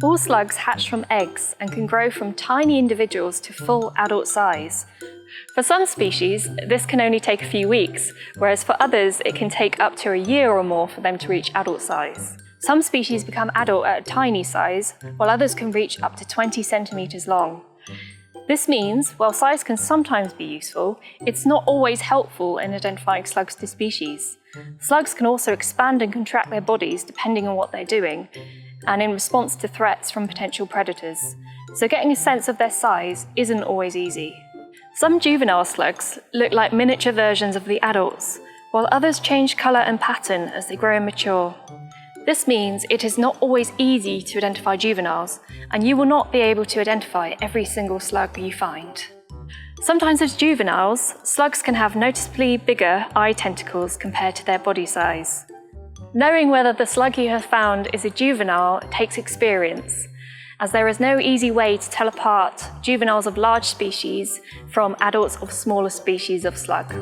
All slugs hatch from eggs and can grow from tiny individuals to full adult size. For some species, this can only take a few weeks, whereas for others it can take up to a year or more for them to reach adult size. Some species become adult at a tiny size, while others can reach up to 20 centimeters long. This means, while size can sometimes be useful, it's not always helpful in identifying slugs to species. Slugs can also expand and contract their bodies depending on what they're doing, and in response to threats from potential predators. So getting a sense of their size isn't always easy. Some juvenile slugs look like miniature versions of the adults, while others change colour and pattern as they grow and mature. This means it is not always easy to identify juveniles, and you will not be able to identify every single slug you find. Sometimes as juveniles, slugs can have noticeably bigger eye tentacles compared to their body size. Knowing whether the slug you have found is a juvenile takes experience, as there is no easy way to tell apart juveniles of large species from adults of smaller species of slug.